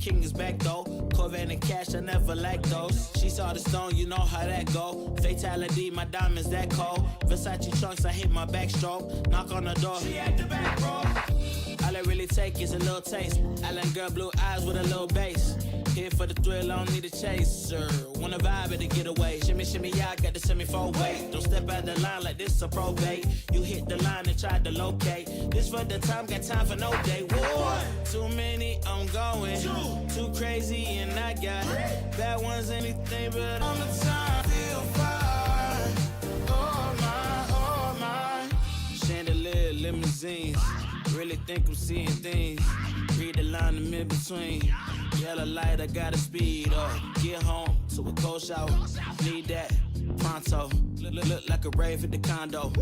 King is back though, Corvette and cash, I never lack those. She saw the stone, you know how that go. Fatality, my diamonds that cold. Versace trunks, I hit my backstroke. Knock on the door, she at the back, bro. All I really take is a little taste. Island girl, blue eyes with a little bass. Here for the thrill, I don't need a chaser. Wanna vibe at a getaway. Shimmy, shimmy, yeah, I got the semi-four way. Don't step out the line like this a probate. You hit the line and try to locate. This for the time, got time for no day. One, too many, I'm going. Too crazy, and I got bad ones, anything but on the time. Feel fine. Oh my. Chandelier, limousines. Really think I'm seeing things. Read the line in mid-between. Yellow light, I gotta speed up. Get home to a cold shower. Need that pronto. Look like a rave at the condo.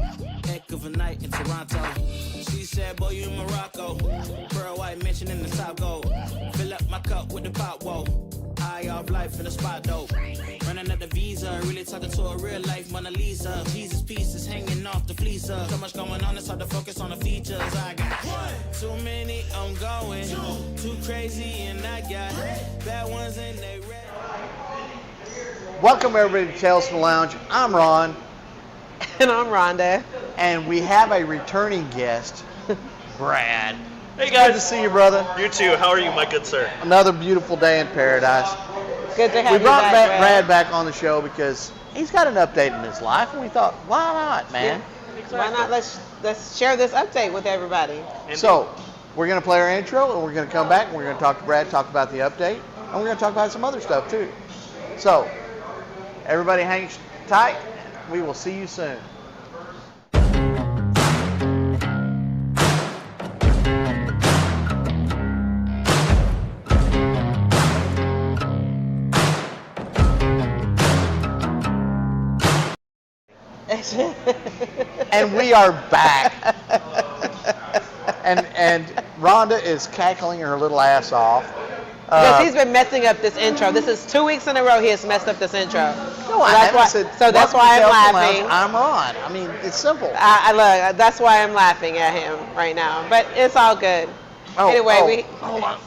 Heck of a night in Toronto. She said, boy, you in Morocco. Pearl white mention in the top gold. Fill up my cup with the pop, whoa. High off life in the spot, dope. Running up the visa, really talking to a real life Mona Lisa. Jesus pieces hanging off the fleecer. So much going on, it's hard to focus on the features. I got one, too many, I'm going. Too crazy, and I got bad ones and they red. Welcome everybody to Tales from the Lounge. I'm Ron. And I'm Rhonda. And we have a returning guest, Brad. Hey guys. Good to see you, brother. You too. How are you, my good sir? Another beautiful day in paradise. Good to have We you brought back, Brad back on the show because he's got an update in his life, and we thought, why not, man? Yeah. Exactly. Why not? Let's share this update with everybody. So, we're going to play our intro, and we're going to come back, and we're going to talk to Brad, talk about the update, and we're going to talk about some other stuff, too. So, everybody hang tight. We will see you soon. And we are back. And Rhonda is cackling her little ass off. Because he's been messing up this intro. This is 2 weeks in a row he has messed up this intro. No, I haven't said. So that's why I'm laughing. I'm Ron. I mean, it's simple. I look. That's why I'm laughing at him right now. But it's all good. Anyway, hold on.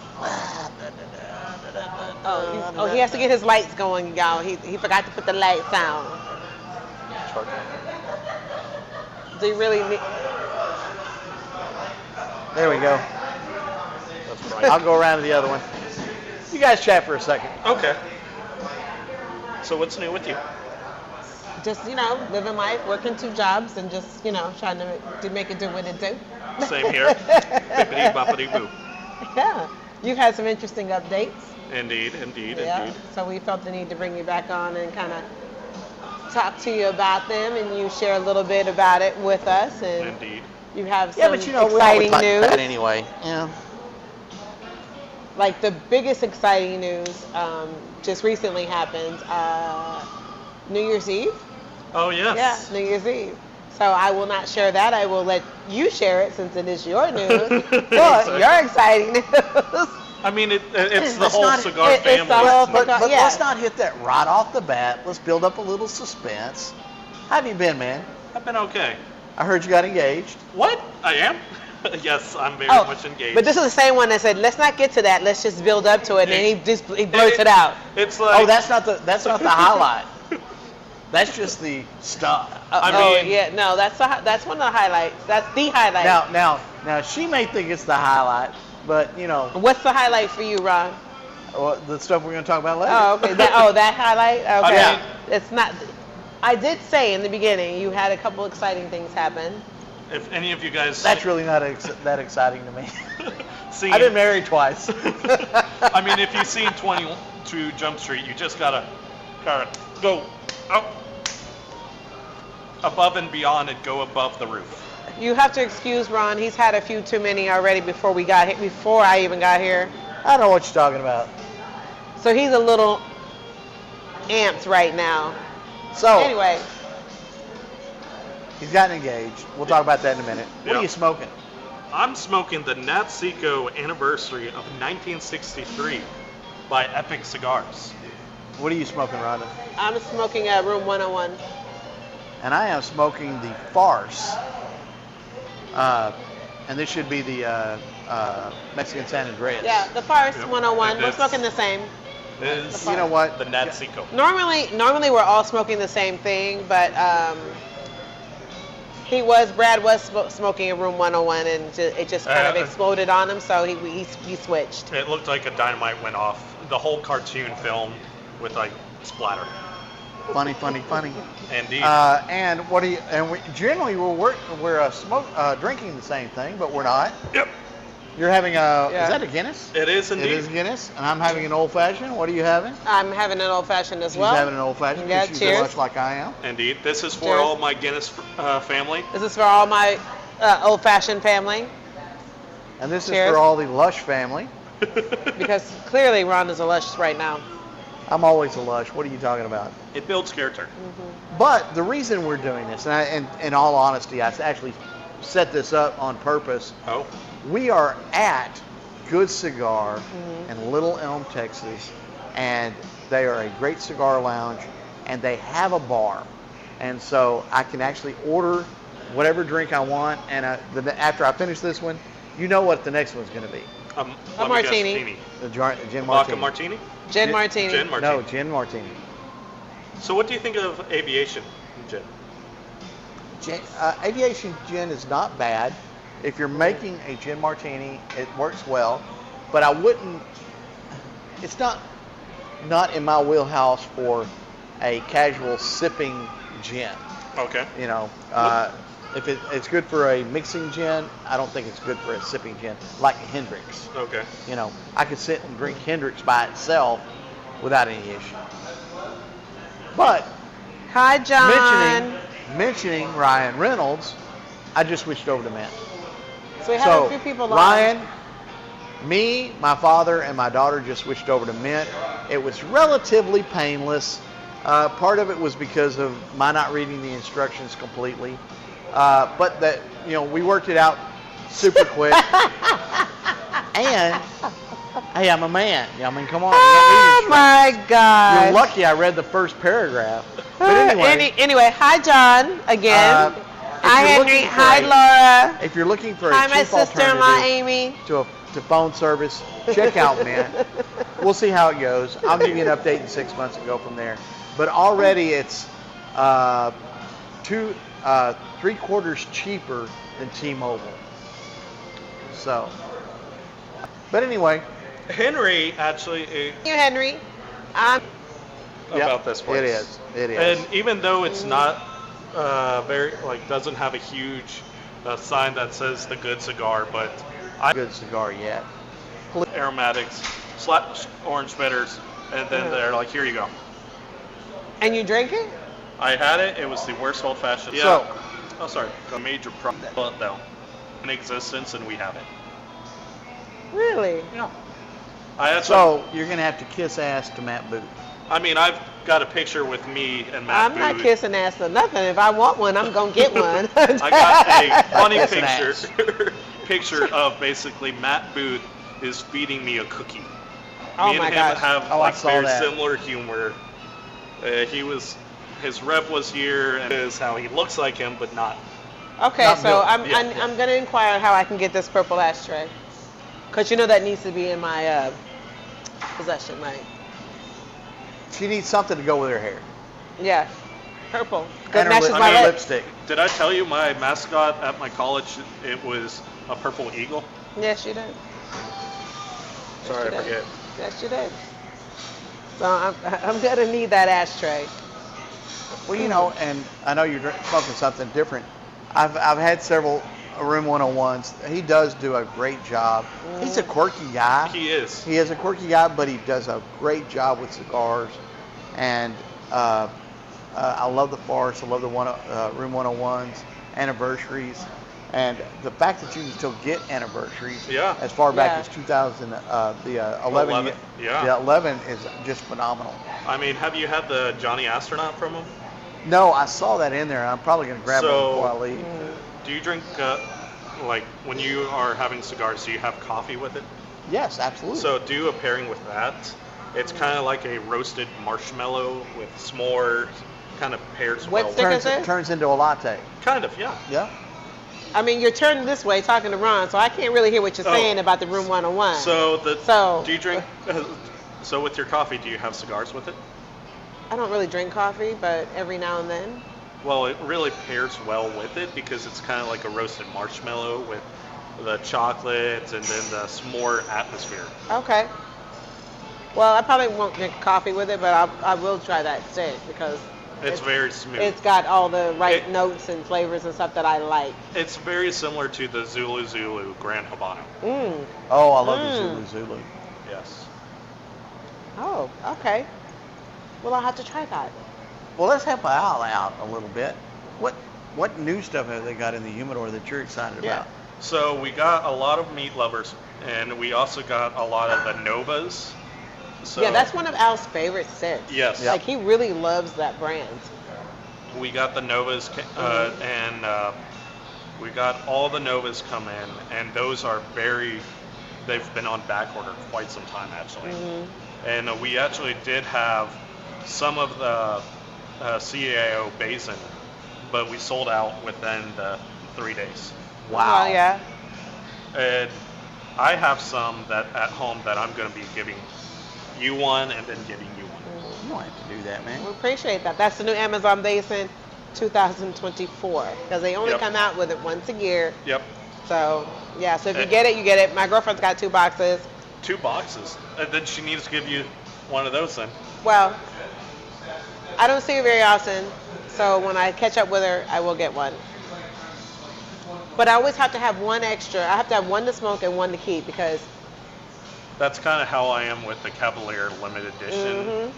he has to get his lights going, y'all. He forgot to put the lights on. Do you really need? There we go. I'll go around to the other one. You guys chat for a second. Okay. So what's new with you? Just, living life, working 2 jobs, and just, trying to make it do what it do. Same here. Bippity boppity boo. Yeah. You've had some interesting updates. Indeed. Yeah. So we felt the need to bring you back on and kind of talk to you about them, and you share a little bit about it with us. And Indeed. you have some Yeah, but we always exciting talk news. about that anyway. Yeah. Like the biggest exciting news just recently happened. New Year's Eve. Oh, yes. Yeah, New Year's Eve. So I will not share that. I will let you share it since it is your news. Well, your exciting news. I mean, it's the Let's whole not- cigar it's family. the whole But cigar- yeah. let's not hit that right off the bat. Let's build up a little suspense. How have you been, man? I've been okay. I heard you got engaged. What? I am? Yes, I'm very Oh, much engaged. but this is the same one that said, "Let's not get to that. Let's just build up to it." And he blurts it out. It's like... Oh, that's not the highlight. That's just the stuff. I Oh mean- yeah, no, that's one of the highlights. That's the highlight. Now she may think it's the highlight, but What's the highlight for you, Ron? the stuff we're going to talk about later. Oh, okay. That highlight. Okay. Yeah. It's not. I did say in the beginning you had a couple exciting things happen. If any of you guys... That's really not that exciting to me. seen, I've been married twice. I mean, if you've seen 22 Jump Street, you just gotta go up above and beyond and go above the roof. You have to excuse Ron. He's had a few too many already before I even got here. I don't know what you're talking about. So he's a little amped right now. So Anyway, he's gotten engaged. We'll talk about that in a minute. What are Yeah. you smoking? I'm smoking the Natseco Anniversary of 1963 by Epic Cigars. What are you smoking, Rhonda? I'm smoking at Room 101. And I am smoking the Farce. And this should be the Mexican San Andreas. Yeah, the Farce Yep. 101. And We're this- smoking the same. Is You know what? the Natseco. Normally we're all smoking the same thing, but Brad was smoking in Room 101, and it just kind of exploded on him, so he switched. It looked like a dynamite went off. The whole cartoon film with like splatter. Funny. Indeed. And what do you? And we generally we're drinking the same thing, but we're not. Yep. You're having a. Yeah. Is that a Guinness? It is indeed. It is Guinness, and I'm having an old fashioned. What are you having? I'm having an old fashioned as She's well. having an old fashioned. Yeah, She's cheers. much like I am. Indeed. This is for Cheers. all my Guinness family. This is for all my old fashioned family, And this Cheers. is for all the Lush family. because clearly Ron is a lush right now. I'm always a Lush. What are you talking about? It builds character. But the reason we're doing this, and in all honesty, I actually set this up on purpose. Oh. We are at Good Cigar in Little Elm, Texas, and they are a great cigar lounge, and they have a bar. And so I can actually order whatever drink I want, and after I finish this one, you know what the next one's going to be. A Let me guess, martini. Tini. The gin Vodka martini. martini? Gin Gin- martini. Gin martini. No, gin martini. So what do you think of aviation gin? Aviation gin is not bad. If you're making a gin martini, it works well. But I wouldn't. It's not in my wheelhouse for a casual sipping gin. Okay. You know, if it's good for a mixing gin, I don't think it's good for a sipping gin like a Hendrix. Okay. You know, I could sit and drink Hendrix by itself without any issue. But Hi, John. mentioning Ryan Reynolds, I just switched over to mint. So we have a few people on. Ryan, me, my father, and my daughter just switched over to mint. It was relatively painless. Part of it was because of my not reading the instructions completely. But that, we worked it out super quick. And, hey, I'm a man. I mean, come on. Oh my God. You're lucky I read the first paragraph. But anyway, Anyway, hi, John, again. if Hi, you're Henry. looking for Hi, a- Laura. if you're looking for Hi, a my cheap sister-in-law, alternative Amy. to phone service, check out Mint. We'll see how it goes. I'll give you an update in 6 months and go from there. But already it's 3/4 cheaper than T-Mobile. So, but anyway, Henry actually You, Henry. Um, about this place. It is. It is. And even though it's not very like doesn't have a huge sign that says the good cigar, but Good cigar yet. aromatics, orange bitters, and then they're like, here you go. and you drink it? I had it. It was the worst old fashioned. Yeah. So- oh, sorry. A major problem though in existence, and we have it. Really? Yeah. I had So you're gonna have to kiss ass to Matt Booth. I mean, I've got a picture with me and Matt I'm not Booth. kissing ass or nothing. If I want one, I'm gonna get one. I got a funny Kissing picture picture of basically Matt Booth is feeding me a cookie. Oh me my and gosh. him have Oh, I like saw very that. similar humor. His rep was here, and is how he looks like him, but not. Okay, Not so built. I'm Yeah. I'm gonna inquire how I can get this purple ashtray, cause you know that needs to be in my possession, right? She needs something to go with her hair. Yeah, purple. And Good her, matches lip, my and her lips. lipstick. Did I tell you my mascot at my college? It was a purple eagle. Yes, you did. Sorry, I Yes, you did. forget. Yes, you did. So I'm gonna need that ashtray. Well, you know, and I know you're smoking something different. I've had several Room 101s. He does do a great job. He's a quirky guy. He is. He is a quirky guy, but he does a great job with cigars. And I love the Forest. I love the Room 101s, anniversaries. And the fact that you can still get anniversaries Yeah. as far back Yeah. as 2011, 11, yeah. the 11 is just phenomenal. I mean, have you had the Johnny Astronaut from him? No, I saw that in there. I'm probably going to grab one before I leave. Do you drink, like, when you are having cigars, do you have coffee with it? Yes, absolutely. So do a pairing with that. It's kind of like a roasted marshmallow with s'mores, kind of pairs What well. stick with- is it? turns into a latte. Kind of, yeah. Yeah. I mean, you're turning this way, talking to Ron, so I can't really hear what you're Oh. saying about the Room 101. So do you drink, so with your coffee, do you have cigars with it? I don't really drink coffee, but every now and then. Well, it really pairs well with it because it's kind of like a roasted marshmallow with the chocolate and then the s'more atmosphere. Okay. Well, I probably won't drink coffee with it, but I will try that stick because It's very smooth. it's got all the right It- notes and flavors and stuff that I like. It's very similar to the Zulu Grand Habano. Mm. Oh, I love the Zulu. Yes. Oh, okay. Well, I'll have to try that. Well, let's help Al out a little bit. What new stuff have they got in the humidor that you're excited Yeah. about? So we got a lot of meat lovers, and we also got a lot of the Novas. So Yeah, that's one of Al's favorite sticks. Yes. Like, he really loves that brand. We got the Novas, and we got all the Novas come in, and those are they've been on back order quite some time actually. And we actually did have some of the CAO Basin, but we sold out within the 3 days. Wow. Oh, yeah. And I have some that at home that I'm going to be giving you one and then giving you one. You don't have to do that, man. We appreciate that. That's the new Amazon Basin 2024 because they only Yep. come out with it once a year. Yep. So, yeah, so if you And- get it, you get it. My girlfriend's got 2 boxes. 2 boxes. And then she needs to give you one of those then. Well, I don't see her very often, so when I catch up with her, I will get one. But I always have to have one extra. I have to have one to smoke and one to keep because That's kind of how I am with the Cavalier limited edition.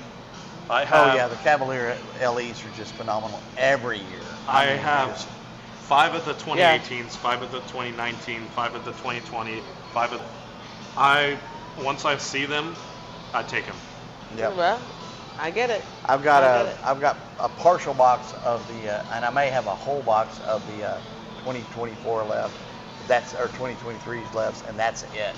I Oh have yeah, the Cavalier LEs are just phenomenal every year. I mean, have just- 5 of the 2018s, 5 of the 2019, 5 of the 2020, 5 of once I see them, I take them. Yep. well, I get it. I've got I get it. I've got a partial box of the and I may have a whole box of the 2024 left. That's or 2023s left, and that's it.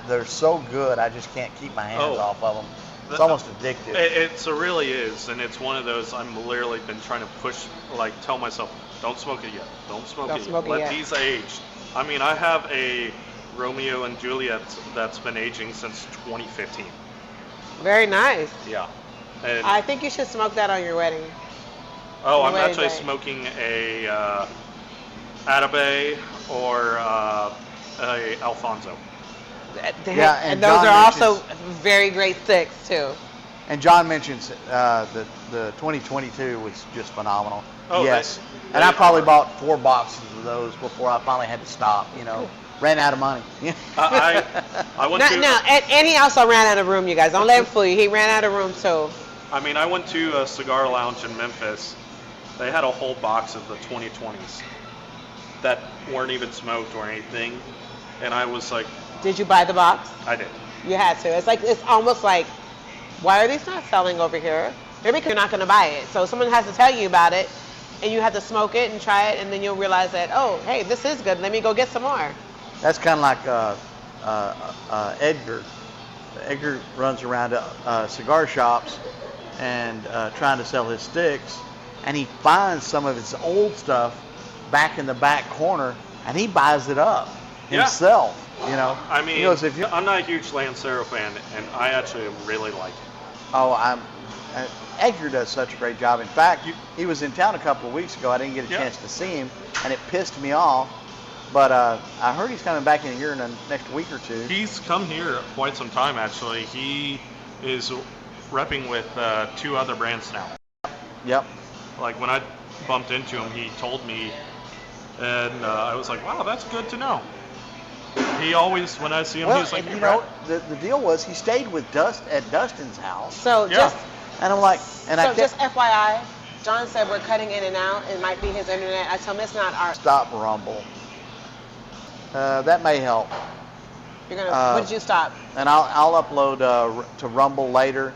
They're so good, I just can't keep my hands Oh. off of them. It's almost addictive. It really is, and it's one of those I'm literally been trying to push, like tell myself, don't smoke it yet, don't smoke Don't it smoke yet. it Let yet. these age. I mean, I have a Romeo and Juliet that's been aging since 2015. Very nice. Yeah. And I think you should smoke that on your wedding. I'm What is actually it? smoking a Atabey or a Alfonso. Yeah, and and those John are also mentions- very great sticks too. And John mentions the 2022 was just phenomenal. Oh, yes. they- And I they probably are. bought 4 boxes of those before I finally had to stop. Ran out of money. I went No, to. no, and he also ran out of room, you guys. Don't let him fool you. He ran out of room too. I mean, I went to a cigar lounge in Memphis. They had a whole box of the 2020s that weren't even smoked or anything, and I was like, Did you buy the box? I did. You had to. It's almost like, why are these not selling over here? Maybe because you're not going to buy it. So someone has to tell you about it, and you have to smoke it and try it, and then you'll realize that, oh, hey, this is good. Let me go get some more. That's kind of like Edgar. Edgar runs around cigar shops and trying to sell his sticks, and he finds some of his old stuff back in the back corner, and he buys it up Yeah. himself. I mean, he goes, if you, I'm not a huge Lancero fan, and I actually really like it. Edgar does such a great job. In fact, he was in town a couple of weeks ago. I didn't get a Yeah. chance to see him, and it pissed me off. But I heard he's coming back in here in the next week or two. He's come here quite some time, actually. He is repping with 2 other brands now. Yep. Like, when I bumped into him, he told me, and I was like, wow, that's good to know. He always, when I see him, Well, he's like, and, "Hey, Brad." the deal was he stayed with at Dustin's house, So Yeah. just and I'm like, and I just kept, FYI, John said we're cutting in and out. It might be his internet. I tell him it's not our. stop Rumble. That may help, You're gonna. What did you stop? and I'll upload to Rumble later.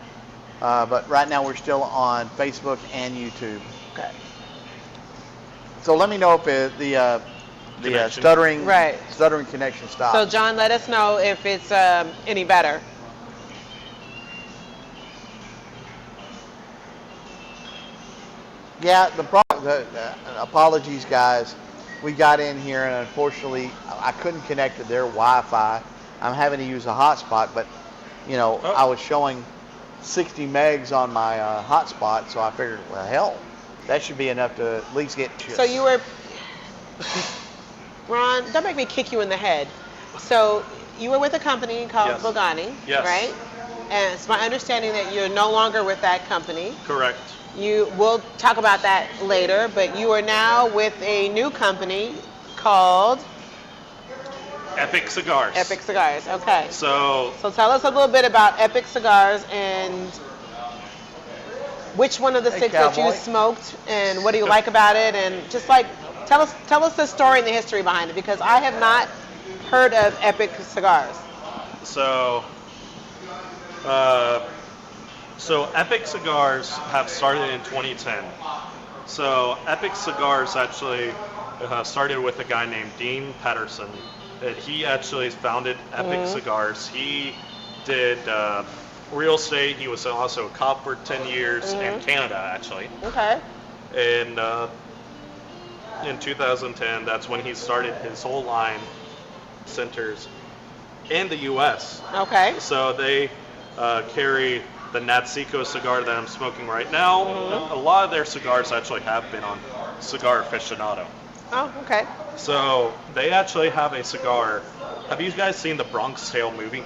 But right now we're still on Facebook and YouTube. Okay. So let me know if the Connection. stuttering connection stops. So John, let us know if it's any better. Yeah, apologies, guys. We got in here, and unfortunately, I couldn't connect to their Wi-Fi. I'm having to use a hotspot, but I was showing 60 megs on my hotspot, so I figured, well, hell, that should be enough to at least get. So you were, Ron, don't make me kick you in the head. So you were with a company called Yes. Bogani, Yes. right? And it's my understanding that you're no longer with that company. Correct. We'll talk about that later, but you are now with a new company called Epic Cigars. Epic Cigars. Okay. So, So tell us a little bit about Epic Cigars and which one of the Hey, sticks that you cowboy. smoked and what do you like about it, and just like tell us the story and the history behind it, because I have not heard of Epic Cigars. so Epic Cigars have started in 2010. So Epic Cigars actually started with a guy named Dean Patterson. And he actually founded Epic Cigars. He did real estate. He was also a cop for 10 years in Canada, actually. Okay. And in 2010, that's when he started his whole line of centers in the U.S. Okay. So they carry the Natseco cigar that I'm smoking right now. A lot of their cigars actually have been on Cigar Aficionado. Oh, okay. So they actually have a cigar. Have you guys seen the Bronx Tale movie?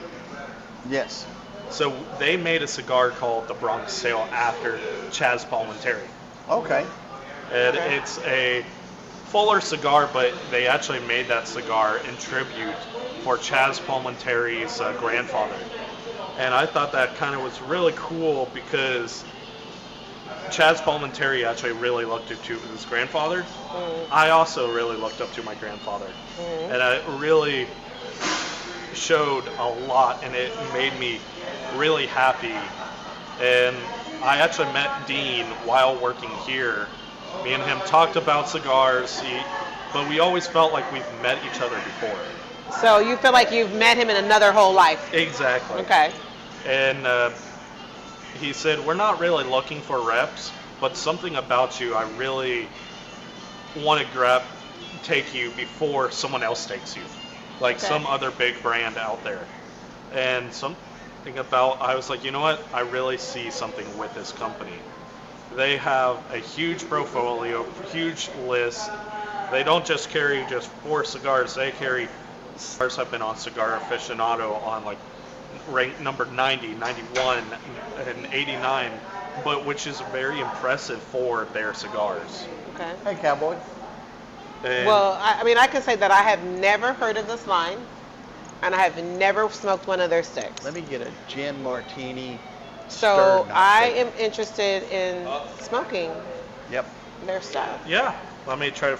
Yes. So they made a cigar called the Bronx Tale after Chaz Palminteri. Okay. And it's a fuller cigar, but they actually made that cigar in tribute for Chaz Palminteri's grandfather. And I thought that kind of was really cool because Chaz Palminteri actually really looked up to his grandfather. I also really looked up to my grandfather. And it really showed a lot, and it made me really happy. And I actually met Dean while working here. Me and him talked about cigars, but we always felt like we've met each other before. So you feel like you've met him in another whole life. Exactly. Okay. And he said, we're not really looking for reps, but something about you, I really want to take you before someone else takes you. Like some other big brand out there. And something about, I was like, you know what? I really see something with this company. They have a huge portfolio, huge list. They don't just carry just 4 cigars. They carry Cigars have been on Cigar Aficionado on like rank number 90, 91, and 89, but which is very impressive for their cigars. Okay. Hey, cowboy. And Well, I mean, I can say that I have never heard of this line, and I have never smoked one of their sticks. Let me get a gin martini. So stirred, not I shaken. am interested in smoking Yep. their stuff. yeah, let me try to.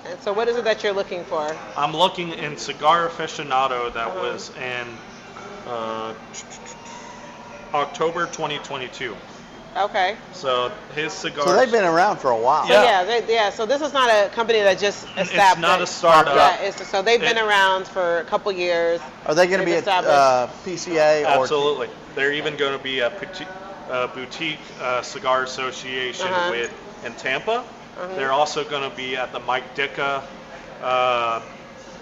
And so what is it that you're looking for? I'm looking in Cigar Aficionado that was in October 2022. Okay. So his cigars. So they've been around for a while. So yeah, so this is not a company that just established. It's not a startup. Yeah, so they've been around for a couple years. Are they going to be at PCA? Or Absolutely. They're even going to be a boutique cigar association in Tampa. They're also going to be at the Mike Dicka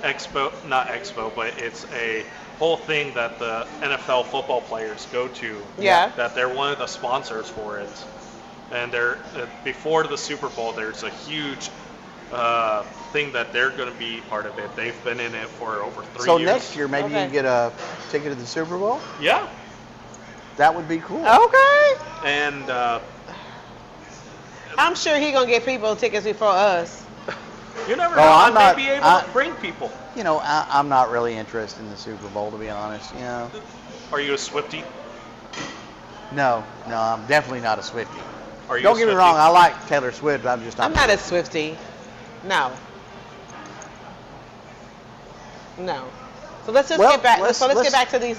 expo, not expo, but it's a whole thing that the NFL football players go to. Yeah. That they're one of the sponsors for it. And they're before the Super Bowl, there's a huge thing that they're going to be part of it. They've been in it for over 3 years. So next year, maybe you Okay. can get a ticket to the Super Bowl? Yeah. That would be cool. Okay. And I'm sure he's going to get people tickets before us. you never Oh, know. I'm I not- may be able to bring people. You know, I'm not really interested in the Super Bowl, to be honest. You know, Are you a Swiftie? no, I'm definitely not a Swiftie. Are you Don't a get me Swiftie? wrong, I like Taylor Swift, but I'm just not. I'm not a Swiftie. No. No. So let's just Well, get back. let's- Let's let's- get back to these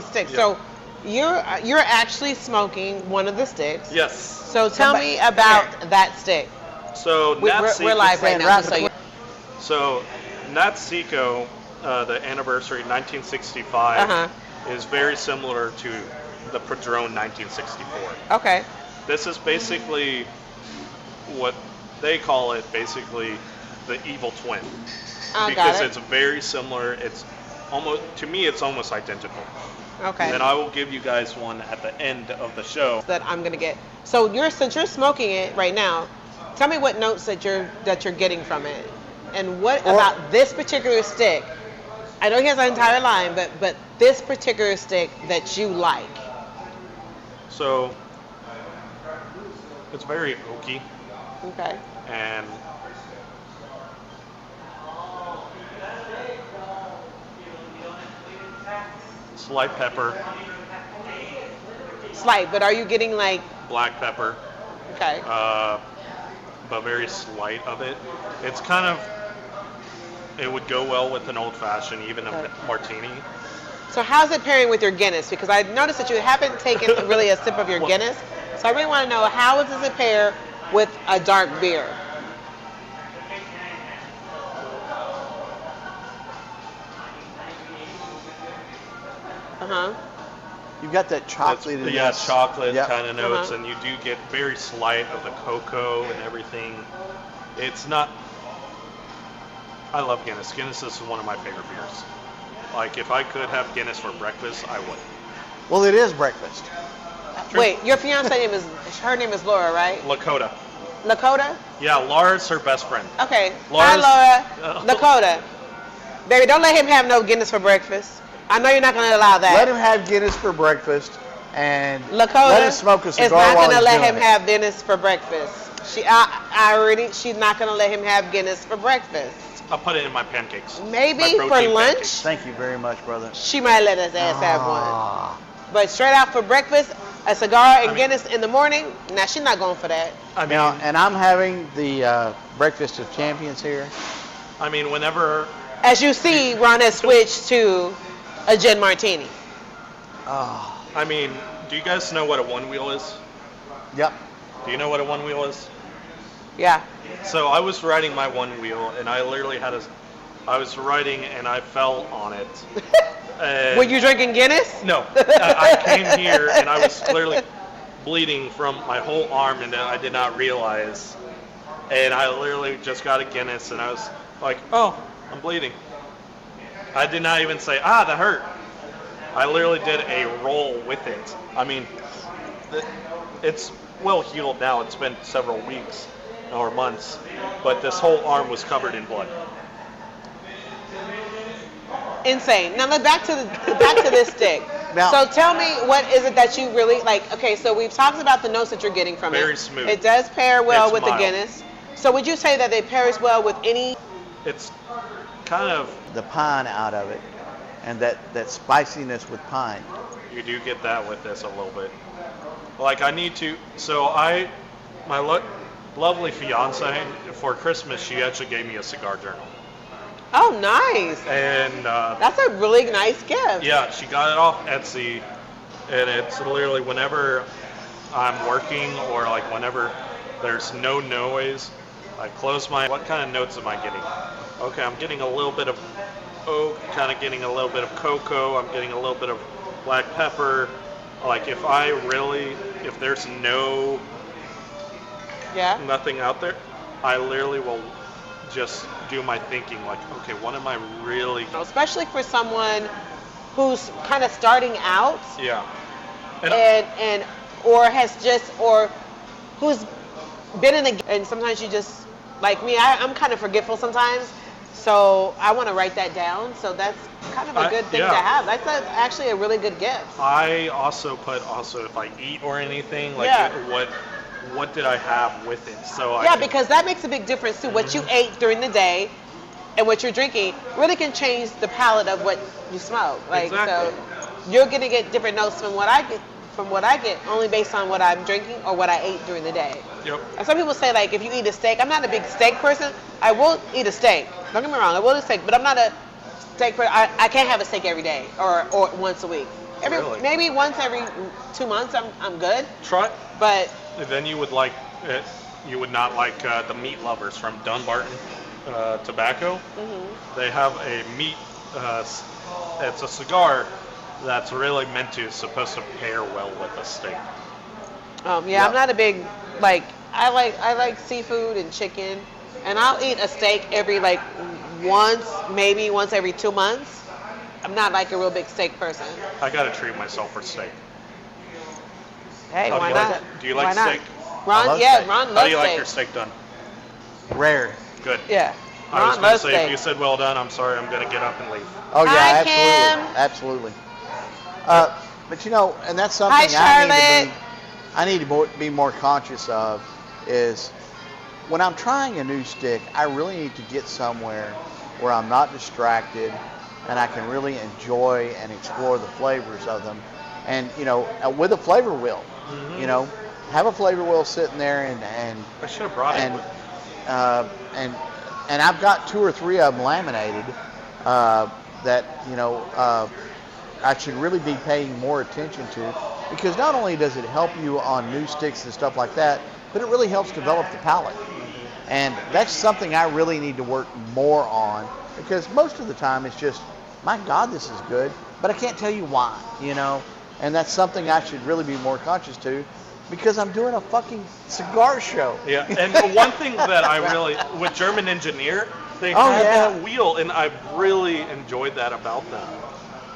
sticks. Yeah. So you're actually smoking one of the sticks. Yes. So tell back. me about that stick. So We're live right now. Just so you. So Natseco, the anniversary 1965, Uh-huh. is very similar to the Padron 1964. Okay. This is basically what they call it, basically the evil twin, I because got it. it's very similar. It's almost, to me, it's almost identical. Okay. And I will give you guys one at the end of the show. That I'm gonna get. So since you're smoking it right now, tell me what notes that you're getting from it, and what about this particular stick? I know he has an entire line, but this particular stick that you like. So it's very oaky Okay. and slight pepper, Slight, but are you getting like? black pepper, Okay. but very slight of it. It's kind of, it would go well with an old fashioned, even a martini. So how's it pairing with your Guinness? Because I noticed that you haven't taken really a sip of your Guinness. So I really want to know, how does it pair with a dark beer? Uh-huh. You've got that chocolate. Yeah, chocolate Yep. kind of notes, Uh-huh. and you do get very slight of the cocoa and everything. It's not. I love Guinness. Guinness is one of my favorite beers. Like, if I could have Guinness for breakfast, I would. Well, it is breakfast. Wait, your fiance her name is Laura, right? Lakota. Lakota? Yeah, Laura's her best friend. Okay. Laura's- Hi, Oh. Laura. Lakota. Baby, don't let him have no Guinness for breakfast. I know you're not going to allow that. Let him have Guinness for breakfast, and Lakota let him smoke a cigar is not while gonna he's let doing him it. have Guinness for breakfast. She's not gonna let him have Guinness for breakfast. I'll put it in my pancakes. Maybe My for protein lunch, pancakes. Thank you very much, brother. she might let his ass have one. Ah. But straight out for breakfast, a cigar and mean- Guinness in the morning, nah, she's not going for that. I mean, Now, and I'm having the breakfast of champions here. whenever As you see, Ron has switched to a gin martini. Oh, do you guys know what a one wheel is? yep. Do you know what a one wheel is? Yeah. So I was riding my one wheel, and I literally I was riding and I fell on it. And Were you drinking Guinness? No, I came here and I was clearly bleeding from my whole arm, and I did not realize. And I literally just got a Guinness, and I was like, "Oh, I'm bleeding." I did not even say, "Ah, that hurt." I literally did a roll with it. I mean, it's well healed now. It's been several weeks or months, but this whole arm was covered in blood. Insane. Now back to this stick. Now- So tell me, what is it that you really like? Okay, so we've talked about the notes that you're getting from it. Very smooth. It does pair well It's with mild. the Guinness. So would you say that it pairs well with any? It's kind of, The pine out of it, and that spiciness with pine. you do get that with this a little bit. Like I need to, so my lovely fiance, for Christmas, she actually gave me a cigar journal. Oh, nice. And That's a really nice gift. yeah, she got it off Etsy, and it's literally whenever I'm working or like whenever there's no noise, I close my, what kind of notes am I getting? Okay, I'm getting a little bit of oak, kind of getting a little bit of cocoa, I'm getting a little bit of black pepper. Like if there's Yeah. nothing out there, I literally will just do my thinking like, okay, what am I really, Especially for someone who's kind of starting out yeah. And and or who's been in the, and sometimes you just, like me, I'm kind of forgetful sometimes. So I want to write that down. So that's kind of a good thing to yeah. have. That's actually a really good gift. I also put if I eat or anything, like Yeah. what did I have with it? So Yeah, because that makes a big difference too. What you ate during the day and what you're drinking really can change the palate of what you smoke. Like Exactly. so you're gonna get different notes from what I get only based on what I'm drinking or what I ate during the day. Yep. And some people say, like, if you eat a steak, I'm not a big steak person. I will eat a steak. Don't get me wrong, I will eat a steak, but I'm not a steak person. I can't have a steak every day or once a week. Really? Maybe once every 2 months, I'm good. Try. But Then you would like it. You would not like the meat lovers from Dunbarton Tobacco. They have a meat. It's a cigar that's really supposed to pair well with a steak. yeah, I'm not a big, like, I like seafood and chicken, and I'll eat a steak every maybe once every 2 months. I'm not like a real big steak person. I gotta treat myself for steak. Hey, How why do you like not? it? Do you like Why not? steak? Ron, love yeah, steak. Ron How loves do you like steak. your steak done? Rare. Good. Yeah, I was Ron gonna loves say steak. if you said well done, I'm sorry, I'm gonna get up and leave. Oh yeah, Hi, absolutely, Kim. absolutely. But you know, and that's something Hi, I need to be more conscious of is when I'm trying a new stick, I really need to get somewhere where I'm not distracted and I can really enjoy and explore the flavors of them. And you know, with a flavor wheel, you know, have a flavor wheel sitting there and I should have brought and it. and I've got 2 or 3 of them laminated that you know I should really be paying more attention to, because not only does it help you on new sticks and stuff like that, but it really helps develop the palate. And that's something I really need to work more on, because most of the time it's just, my God, this is good, but I can't tell you why, you know. And that's something I should really be more conscious to, because I'm doing a fucking cigar show. Yeah, and the one thing that I really, with German Engineer, they Oh, have yeah. that wheel, and I really enjoyed that about them.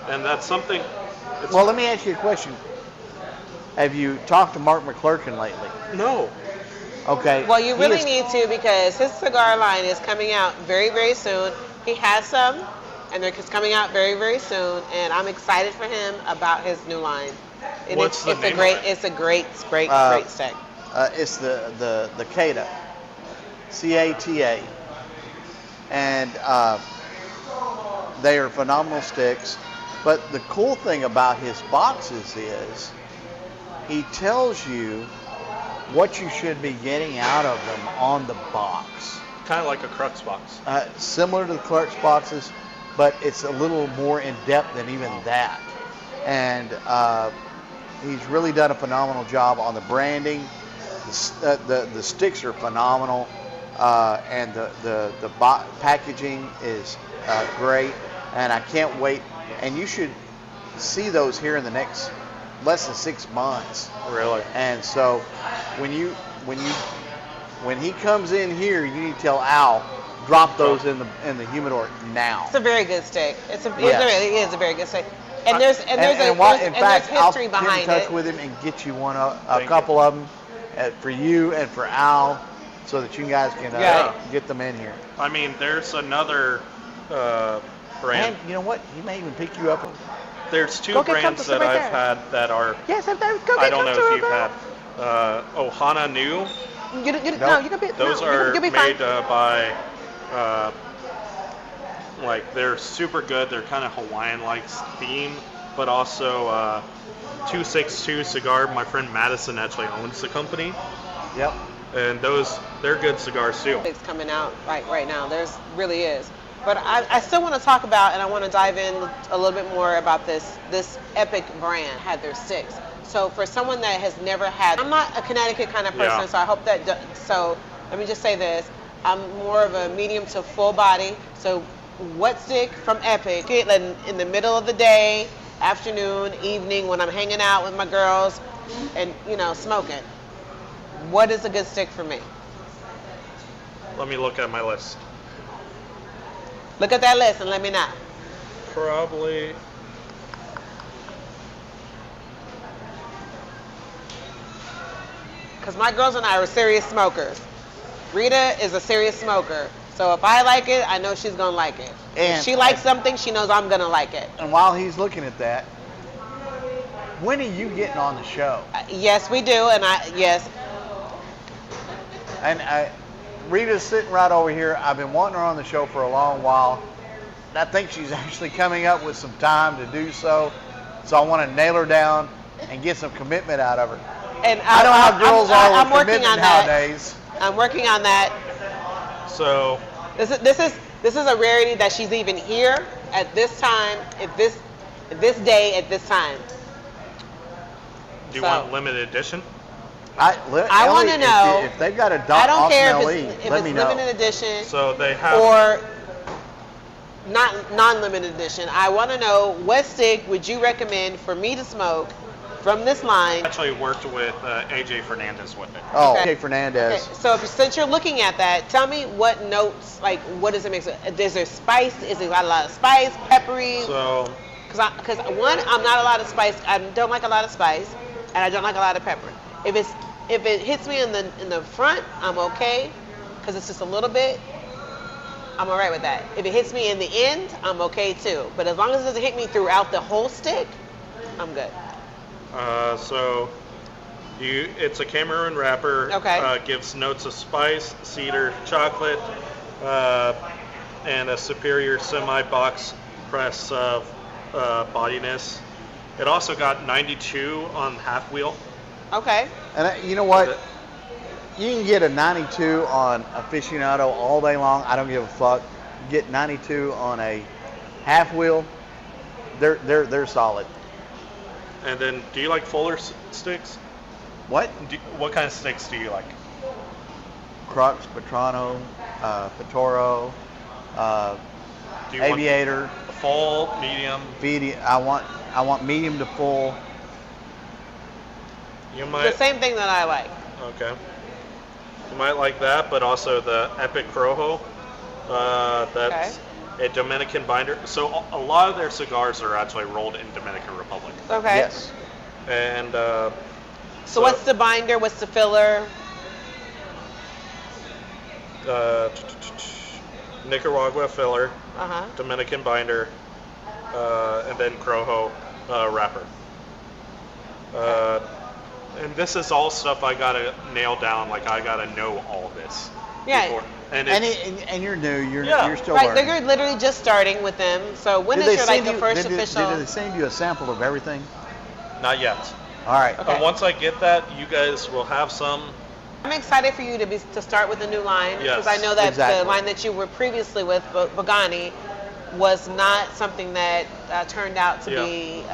And that's something. Well, let me ask you a question. Have you talked to Mark McClurkin lately? No. Okay. Well, you he really is- need to, because his cigar line is coming out very, very soon. He has some, and they're just coming out very, very soon. And I'm excited for him about his new line. And What's the it's name a great, of it? it's a great stick. It's the CATA, CATA, and they are phenomenal sticks. But the cool thing about his boxes is he tells you what you should be getting out of them on the box. Kind of like a Crux box. Similar to the Clark's boxes, but it's a little more in depth than even that. And he's really done a phenomenal job on the branding. The sticks are phenomenal, and the packaging is great. And I can't wait. And you should see those here in the next less than 6 months. Really? And so when he comes in here, you need to tell Al, drop those in the humidor now. It's a very good stick. It is a very good stick. And there's In fact, I'll history get in behind touch it. with him and get you a Thank couple of them for you and for Al, so that you guys can get them in here. I mean, there's another brand. And you know what? He may even pick you up. There's two Go get brands comfortable that right I've there. had that are. Yes, go get I don't know if comfortable, you've girl. had Ohana New. No, you can be. Those no, are you'll be made fine. by, like, they're super good. They're kind of Hawaiian-like theme, but also 262 Cigar. My friend Madison actually owns the company, Yep. and they're good cigars too. It's coming out right now. There's really is. But I still want to talk about, and I want to dive in a little bit more about this Epic brand had their sticks. So for someone that has never had, I'm not a Connecticut kind of person, Yeah. so I hope that, so let me just say this. I'm more of a medium to full body. So what stick from Epic, in the middle of the day, afternoon, evening, when I'm hanging out with my girls and, smoking, what is a good stick for me? Let me look at my list. Look at that list and let me know. Probably. Because my girls and I are serious smokers. Rita is a serious smoker. So if I like it, I know she's going to like it. And- if she likes something, she knows I'm going to like it. And while he's looking at that, when are you getting on the show? Yes, we do. And yes. And Rita's sitting right over here. I've been wanting her on the show for a long while. And I think she's actually coming up with some time to do so. So I want to nail her down and get some commitment out of her. And I know how girls are I'm with working commitment on that. nowadays. I'm working on that. So This is a rarity that she's even here at this time, at this day, at this time. do you So- want limited edition? I Ellie, want to know. if they've got a I don't care awesome if LE, it's, let me know. limited edition So they have. or not non-limited edition. I want to know what stick would you recommend for me to smoke from this line. Actually worked with AJ Fernandez with it. Oh, Okay. okay, Fernandez. Okay, so since you're looking at that, tell me what notes, like what does it mix with? Is there spice? Is it got a lot of spice, peppery? So Because one, I'm not a lot of spice. I don't like a lot of spice, and I don't like a lot of pepper. If it hits me in the front, I'm okay, because it's just a little bit. I'm alright with that. If it hits me in the end, I'm okay too. But as long as it doesn't hit me throughout the whole stick, I'm good. so it's a Cameroon wrapper. Okay. Gives notes of spice, cedar, chocolate, and a superior semi-box press bodiness. It also got 92 on half wheel. Okay. And you know what? You can get a 92 on aficionado all day long. I don't give a fuck. Get 92 on a half wheel. They're solid. And then, do you like Fuller sticks? What? What kind of sticks do you like? Crux, Patrano, Petoro, Do you Aviator. want full, medium? I want medium to full. You The might. same thing that I like. Okay. You might like that, but also the Epic Rojo. That's a Dominican binder. So a lot of their cigars are actually rolled in Dominican Republic. Okay. Yes. And So what's the binder? What's the filler? Nicaragua filler, Uh-huh. Dominican binder, and then Crojo wrapper. And this is all stuff I gotta nail down. Like I gotta know all this. Yeah. Before. And And, it's, and you're new. You're Yeah. still Right, learning. they're literally just starting with them. So when Did is they your like send the you- first did official? Did they send you a sample of everything? not yet. All right. Okay. But once I get that, you guys will have some. I'm excited for you to start with a new line because Yes, I know that exactly. the line that you were previously with, Bogani, was not something that turned out to be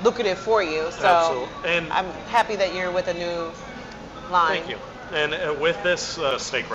lucrative for you. So Absolutely. And I'm happy that you're with a new line. thank you. And with this steak